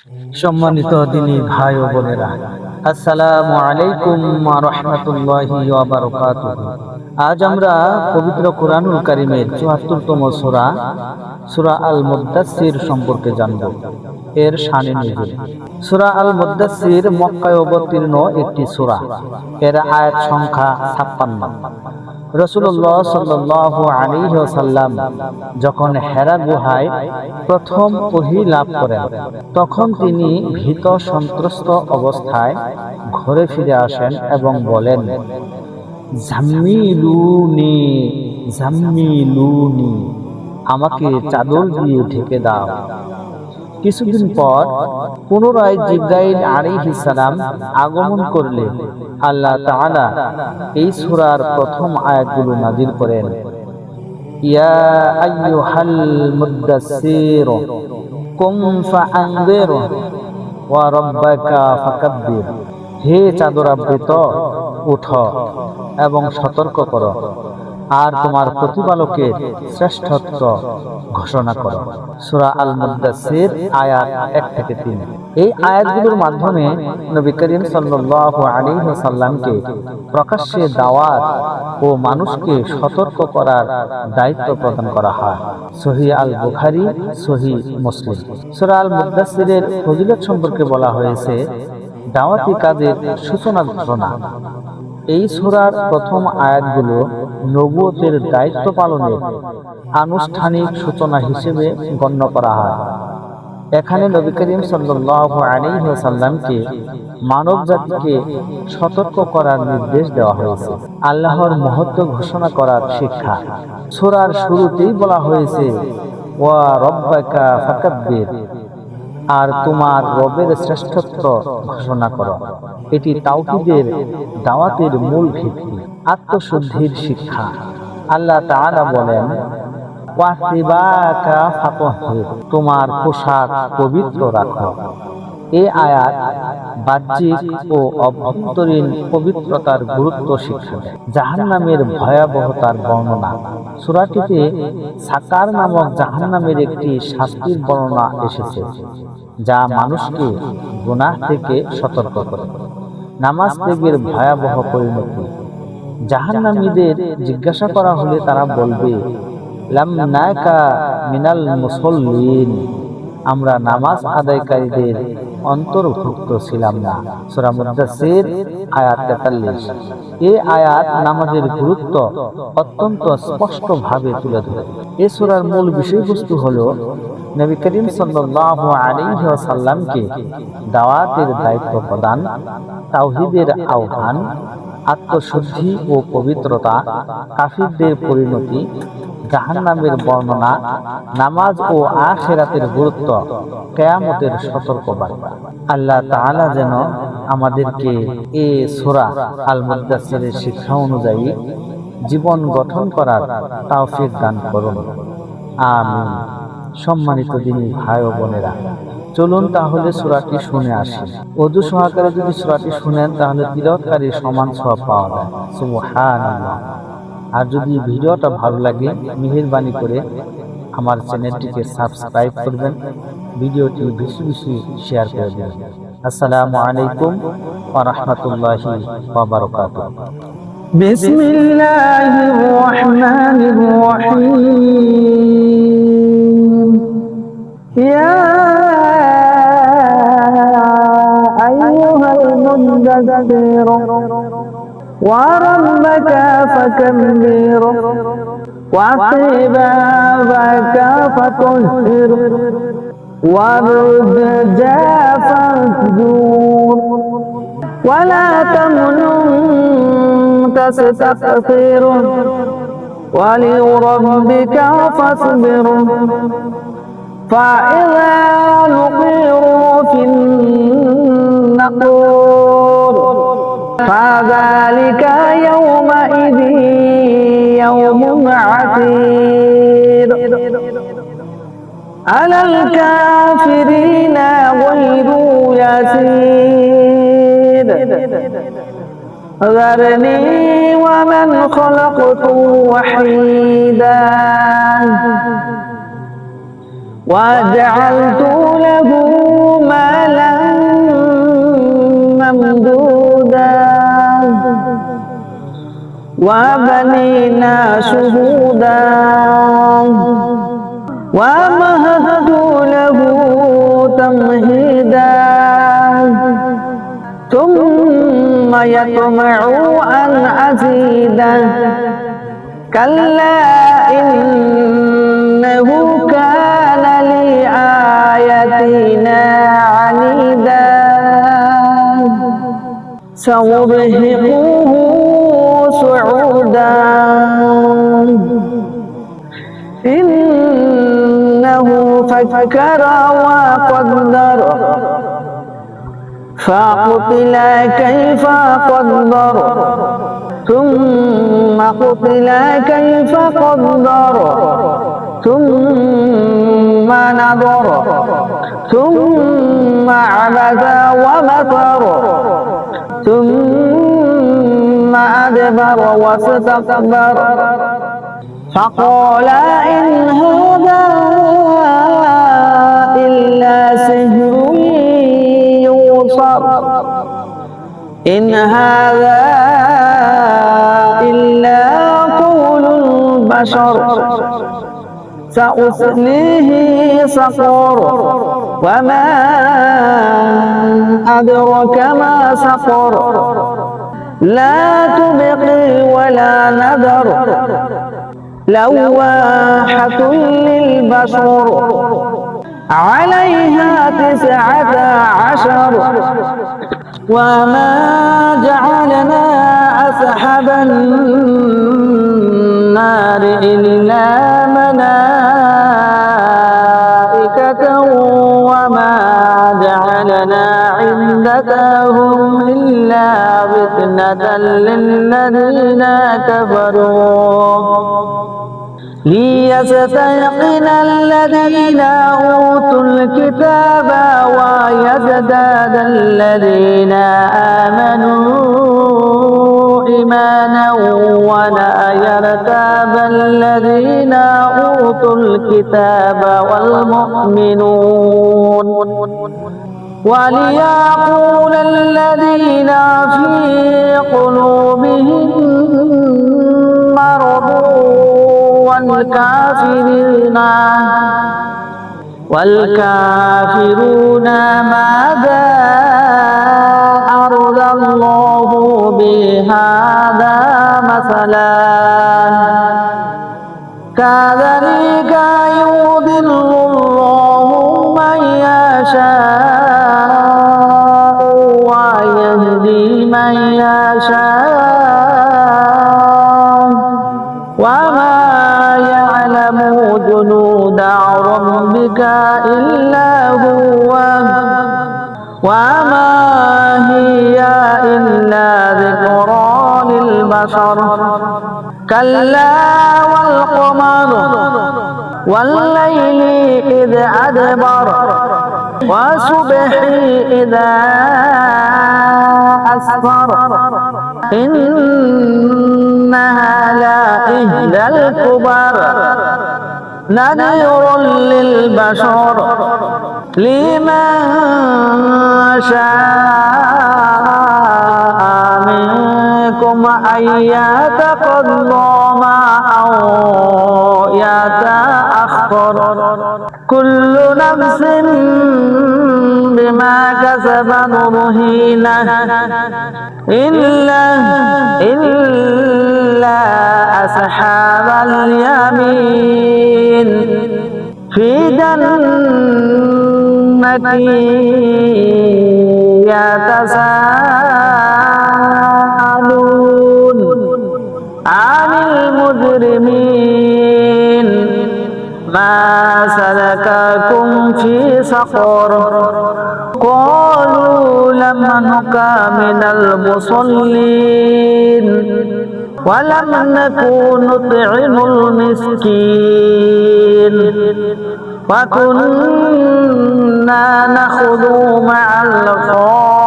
সম্মানিত দিনী ভাই ও বোনেরা, আসসালামু আলাইকুম ওয়া রাহমাতুল্লাহি ওয়া বারাকাতুহু। আজ আমরা পবিত্র কোরআনুল কারীমের ৭৪তম সূরা সূরা আল মুদ্দাসসির সম্পর্কে জানব। এর শানে নজুল। সূরা আল মুদ্দাসসির মক্কায় অবতীর্ণ একটি সূরা। এর আয়াত সংখ্যা ৫৬। রাসূলুল্লাহ সাল্লাল্লাহু আলাইহি ওয়াসাল্লাম যখন হেরা গুহায় প্রথম ওহী লাভ করেন, তখন তিনি ভীত সন্ত্রস্ত অবস্থায় ঘরে ফিরে আসেন এবং বলেন, জাম্মিলুনি জাম্মিলুনি, আমাকে চাদর দিয়ে ঢেকে দাও। কিছুদিন পর পুনরায় জিবরাইল আলাইহিস সালাম আগমন করলে আল্লাহ তাআলা এই সূরার প্রথম আয়াতগুলো নাযিল করেন। ইয়া আইয়ুহাল মুদ্দাসসির কুম ফাআনযির ওয়া রাব্বাকা ফাকাব্বির, হে চাদরাবৃত, উঠো এবং সতর্ক করো, আর তোমার প্রতিপালকের শ্রেষ্ঠত্ব ঘোষণা করো। সূরা আল মুদ্দাসসির আয়াত ১ থেকে ৩। এই আয়াতগুলোর মাধ্যমে নবী করিম সাল্লাল্লাহু আলাইহি ওয়াসাল্লামকে প্রকাশ্যে দাওয়াত ও মানুষকে সতর্ক করার দায়িত্ব প্রদান করা হয়। সহিহ আল বুখারী, সহিহ মুসলিম। সূরা আল মুদ্দাসসিরের ফজিলত সম্পর্কে বলা হয়েছে, দাওয়াতি কাজের সূচনা ঘটনা। এই সূরার প্রথম আয়াতগুলো নবুয়তের দায়িত্ব পালনের আনুষ্ঠানিক সূচনা হিসেবে গণ্য করা হয়। এখানে নবী করিম সাল্লাল্লাহু আলাইহি ওয়াসাল্লামকে মানব জাতিকে সতর্ক করার নির্দেশ দেওয়া হয়েছে, আল্লাহর মহত্ব ঘোষণা করার শিক্ষা। সূরার শুরুতেই বলা হয়েছে, ওয়া রাব্বাকা ফাকাব্বির, আর তোমার রবের শ্রেষ্ঠত্ব ঘোষণা করো। এটি তাওহীদের দাওয়াতের মূল ভিত্তি, আত্মশুদ্ধির শিক্ষা। আল্লাহ তাআলা বলেন, ওয়াসিবাকা ফাতাহহির, তোমার পোশাক পবিত্র রাখো। এই আয়াত বাহ্যিক ও অভ্যন্তরীণ পবিত্রতার গুরুত্ব শিক্ষা দেয়। জাহান্নামের ভয়াবহতার বর্ণনা। সূরাটিতে সাকার নামক জাহান্নামের একটি শাস্তির বর্ণনা এসেছে, যা মানুষকে গুনাহ থেকে সতর্ক করে। নামাজ ত্যাগের ভয়াবহ পরিণতি। জাহান্নামীদের জিজ্ঞাসা করা হলে তারা বলবে, লাম নাকা মিনাল মুসাল্লিন, আমরা নামাজ আদায়কারীদের অন্তর্ভুক্ত ছিলাম না। সূরা মুদ্দাসসির আয়াত ৪৩। এই আয়াত নামাজের গুরুত্ব অত্যন্ত স্পষ্টভাবে তুলে ধরে। এই সূরার মূল বিষয়বস্তু হলো নবী করিম সাল্লাল্লাহু আলাইহি ওয়াসাল্লামকে দাওয়াতের দায়িত্ব প্রদান, তাওহীদের আহ্বান, আত্মশুদ্ধি ও পবিত্রতা, কাফিরদের পরিণতি, জাহান্নামের বর্ণনা, নামাজ ও আখিরাতের গুরুত্ব, কিয়ামতের সতর্কবার্তা। আল্লাহ তাআলা যেন আমাদেরকে এই সূরা আল মুদ্দাসসিরের শিক্ষা অনুযায়ী জীবন গঠন করার তৌফিক দান করুন, আমিন। সম্মানিত দিনী ভাই ও বোনেরা, চলুন তাহলে সূরাটি শুনে আসি। ওযু সহকারে যদি সূরাটি শুনেন তাহলে তিলাওয়াতকারীর সমান সওয়াব পাওয়া যায়। সুবহানাল্লাহ। আর যদি ভিডিওটা ভালো লাগে, মেহেরবানি করে আমার চ্যানেলটিকে সাবস্ক্রাইব করবেন, ভিডিওটি বেশি বেশি শেয়ার করে দেবেন। আসসালামু আলাইকুম ওয়া রাহমাতুল্লাহি ওয়া বারাকাতুহু। বিসমিল্লাহির রহমানির রহিম। ইয়া আইয়ুহাল মুদ্দাসসির ওয়া রাব্বাকা ফাকাব্বির ওয়া সিবাবাকা ফাতাহহির ওয়া রুজজা ফাহজুর ওয়া লা তামনুন تستكثر ولربك فاصبر فإذا نقروا في النقور فذلك يومئذ يوم عسير على الكافرين غير يسير ذرني ومن خلقت وحيدا وجعلت له مالا وبنينا شهودا ومهدت له تمهيدا ثم يطمع أن أزيدا كلا إنه كان لآياتنا عنيدا سأرهقه صعودا إنه فكر وقدر فقتل كيف قدر ثم قتل كيف قدر ثم نظر ثم عبد وبصر ثم أدبر واستكبر فقال إن هذا إلا سحر يؤثر إن هذا إلا قول البشر سأصليه سقر وما أدرك ما سقر لا تبقي ولا نذر لواحة للبشر عليها 19 وما جعلنا أصحاب النار إلا ملائكة وما جعلنا عدتهم إلا فتنة للذين كفروا ليستيقن الذين أوتوا الكتاب ويزداد الذين آمنوا إيمانا ولا يرتاب الذين أوتوا الكتاب والمؤمنون وليقول الذين في قلوبهم مرض والكافرون ماذا أراد الله بهذا مثلا كذلك يضل الله من يشاء ويهدي من يشاء وما يعلم جنود ربك إلا هو وما هي إلا ذكرى للبشر كلا والقمر والليل إذ أدبر والصبح إذا أسفر إنها لإحدى الكبر نذير للبشر لمن شاء منكم أن يتقدم أو يتأخر كل نفس بما كسبت رهينة إلا أصحاب اليمين في جنة يتساءلون عن المجرمين ما سلككم في سقر قالوا لم نك من المصلين ولم نكن نطعم المسكين وكنا نخوض مع الخائضين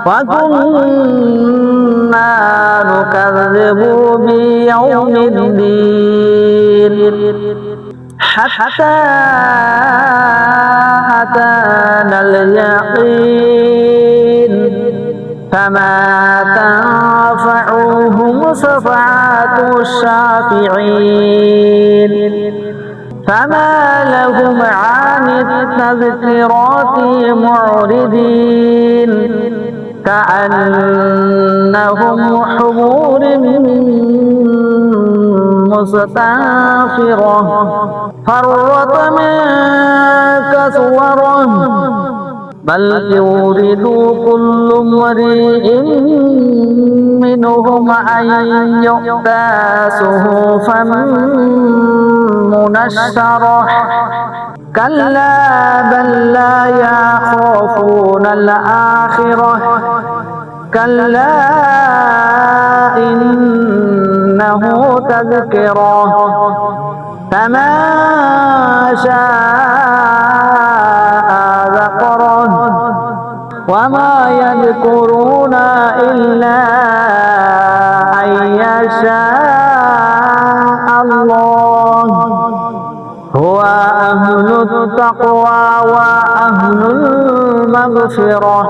وكنا نكذب بيوم الدين حتى أتانا اليقين فما الشافعين فما لهم عن التذكرات معرضين كأنهم حمور مستنفرة فرت من كسورة بل يريد كل امرئ منهم أن يؤتى صحفا منشرة كلا بل لا يخافون الآخرة كلا إنه تذكرة فمن شاء ذكره وما يذكرون إلا أن يشاء الله هو أهل التقوى وأهل المغفرة